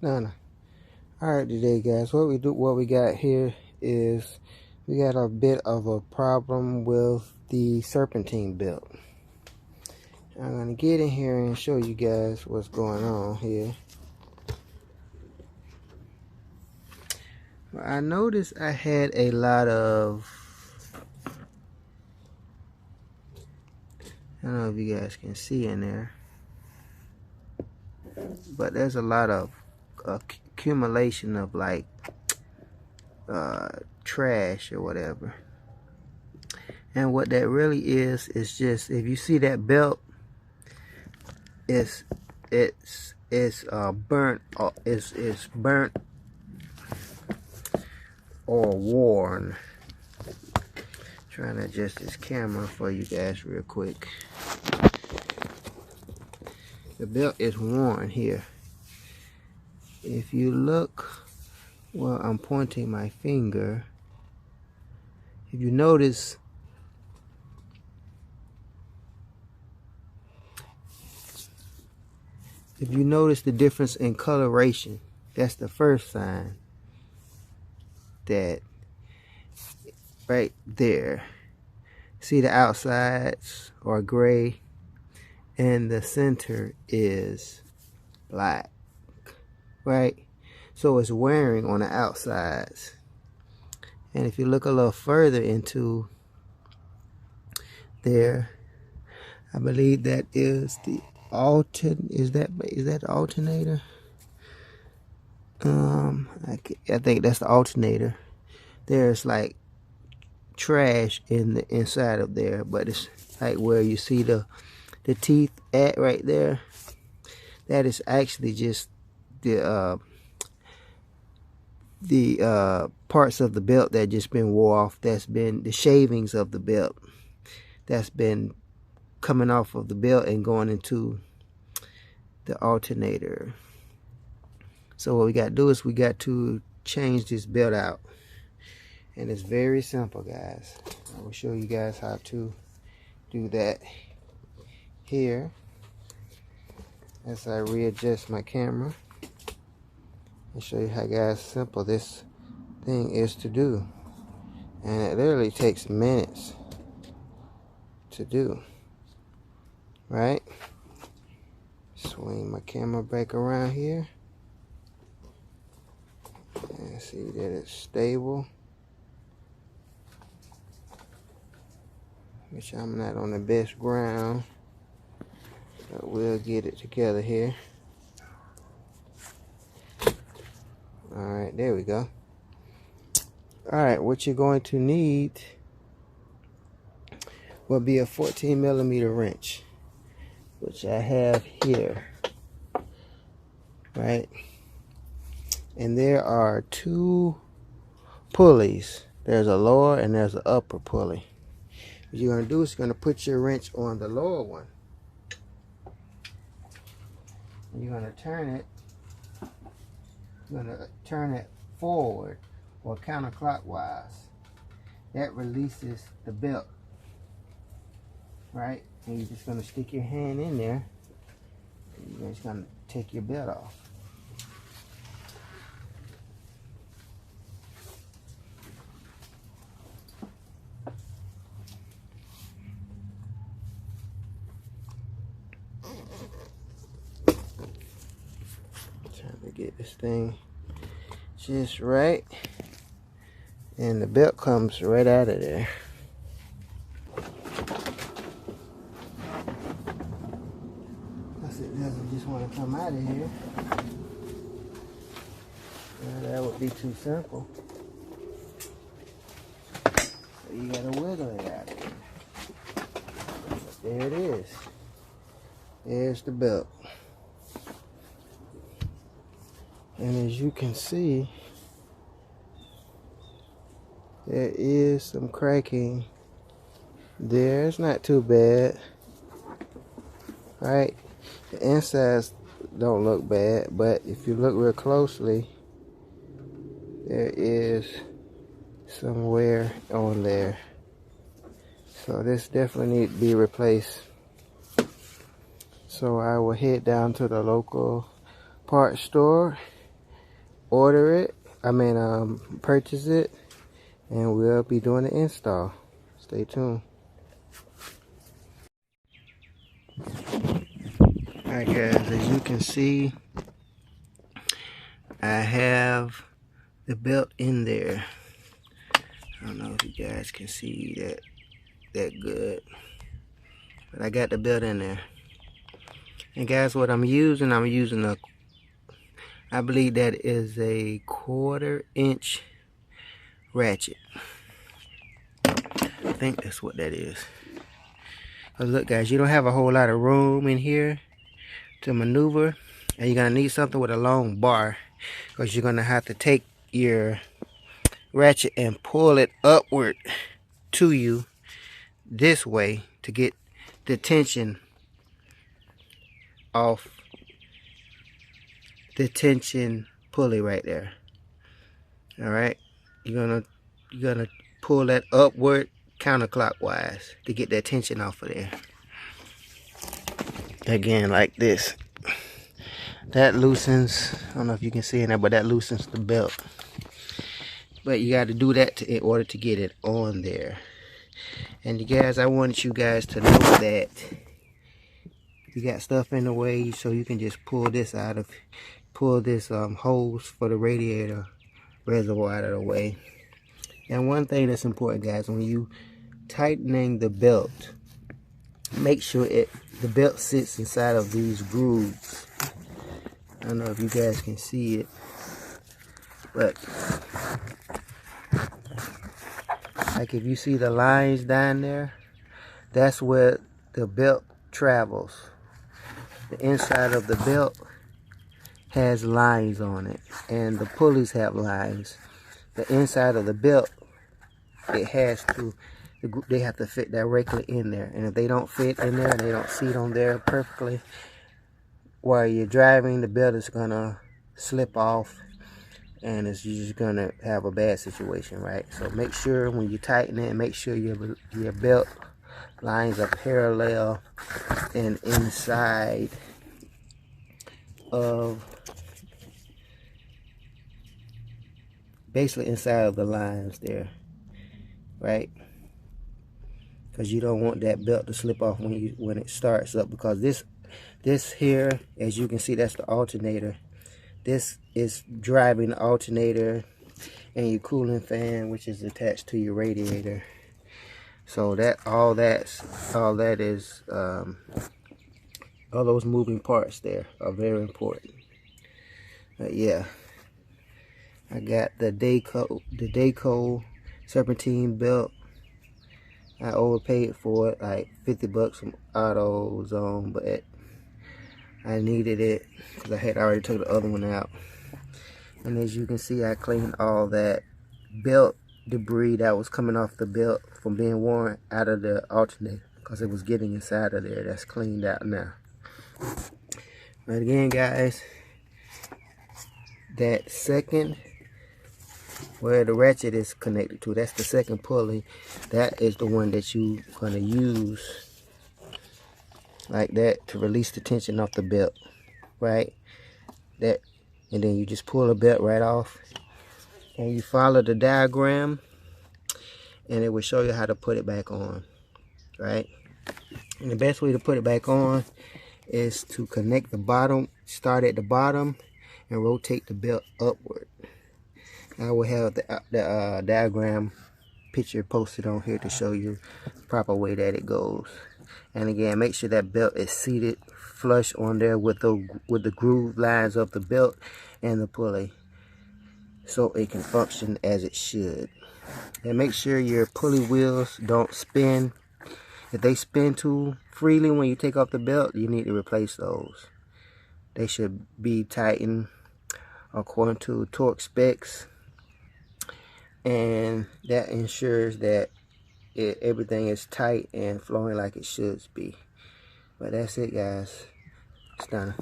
No. Alright today guys, what we got here is we got a bit of a problem with the serpentine belt. I'm gonna get in here and show you guys what's going on here. I noticed I had a lot of, I don't know if you guys can see in there, but there's a lot of accumulation of like trash or whatever. And what that really is just, if you see that belt, it's burnt or worn. Trying to adjust this camera for you guys real quick. The belt is worn here. If you look where I'm pointing my finger, if you notice, the difference in coloration, that's the first sign that right there. See, the outsides are gray and the center is black, right? So it's wearing on the outsides. And if you look a little further into there, I believe that is the is that the alternator? I think that's the alternator. There's like trash in the inside of there, but it's like where you see the teeth at right there. That is actually just the parts of the belt that just been wore off. That's been the shavings of the belt that's been coming off of the belt and going into the alternator. So what we got to do is we got to change this belt out, and it's very simple, guys. I will show you guys how to do that here as I readjust my camera and show you how guys simple this thing is to do. And it literally takes minutes to do, right? Swing my camera back around here and see that it's stable, which I'm not on the best ground, but we'll get it together here. Alright, there we go. Alright, what you're going to need will be a 14mm wrench, which I have here, right? And there are two pulleys. There's a lower and there's an upper pulley. What you're going to do is you're going to put your wrench on the lower one. And you're going to turn it. You're going to turn it forward or counterclockwise. That releases the belt, right? And you're just going to stick your hand in there, and you're just going to take your belt off. Trying to get this thing just right, and the belt comes right out of there. It doesn't just want to come out of here. Well, that would be too simple. So you gotta wiggle it out of here. But there it is. There's the belt. And as you can see, there is some cracking there. It's not too bad, right? The insides don't look bad, but if you look real closely, there is some wear on there. So this definitely needs to be replaced. So I will head down to the local parts store order it. Purchase it, and we'll be doing the install. Stay tuned. Alright guys, as you can see, I have the belt in there. I don't know if you guys can see that good, but I got the belt in there. And guys, what I'm using a, I believe that is a 1/4 inch ratchet. I think that's what that is. Cause look guys, you don't have a whole lot of room in here to maneuver, and you're gonna need something with a long bar, because you're gonna have to take your ratchet and pull it upward to you this way to get the tension off the tension pulley right there. All right, you're gonna pull that upward counterclockwise to get that tension off of there. Again, like this. That loosens, I don't know if you can see in there, but that loosens the belt. But you got to do that in order to get it on there. And you guys, I want you guys to know that you got stuff in the way, so you can just pull this hose for the radiator reservoir out of the way. And one thing that's important, guys, when you tightening the belt, make sure the belt sits inside of these grooves. I don't know if you guys can see it, but like if you see the lines down there, that's where the belt travels. The inside of the belt has lines on it, and the pulleys have lines. The inside of the belt, they have to fit directly in there, and if they don't fit in there and they don't seat on there perfectly, while you're driving, the belt is gonna slip off, and you're just gonna have a bad situation, right? So make sure when you tighten it, make sure your belt lines are parallel and inside of, basically inside of the lines there, right? Because you don't want that belt to slip off when it starts up, because this here, as you can see, that's the alternator. This is driving the alternator and your cooling fan, which is attached to your radiator. So all those moving parts there are very important. Yeah, I got the Dayco serpentine belt. I overpaid for it, like 50 bucks from AutoZone, but I needed it because I had already took the other one out. And as you can see, I cleaned all that belt debris that was coming off the belt from being worn out of the alternator, because it was getting inside of there. That's cleaned out now. But again, guys, that second, where the ratchet is connected to, that's the second pulley. That is the one that you're going to use like that to release the tension off the belt, right? And then you just pull the belt right off, and you follow the diagram, and it will show you how to put it back on, right? And the best way to put it back on is to connect the bottom, start at the bottom, and rotate the belt upward. I will have the diagram picture posted on here to show you the proper way that it goes. And again, make sure that belt is seated flush on there with the groove lines of the belt and the pulley, so it can function as it should. And make sure your pulley wheels don't spin. If they spin too freely when you take off the belt, you need to replace those. They should be tightened according to torque specs, and that ensures that everything is tight and flowing like it should be. But that's it, guys. It's done.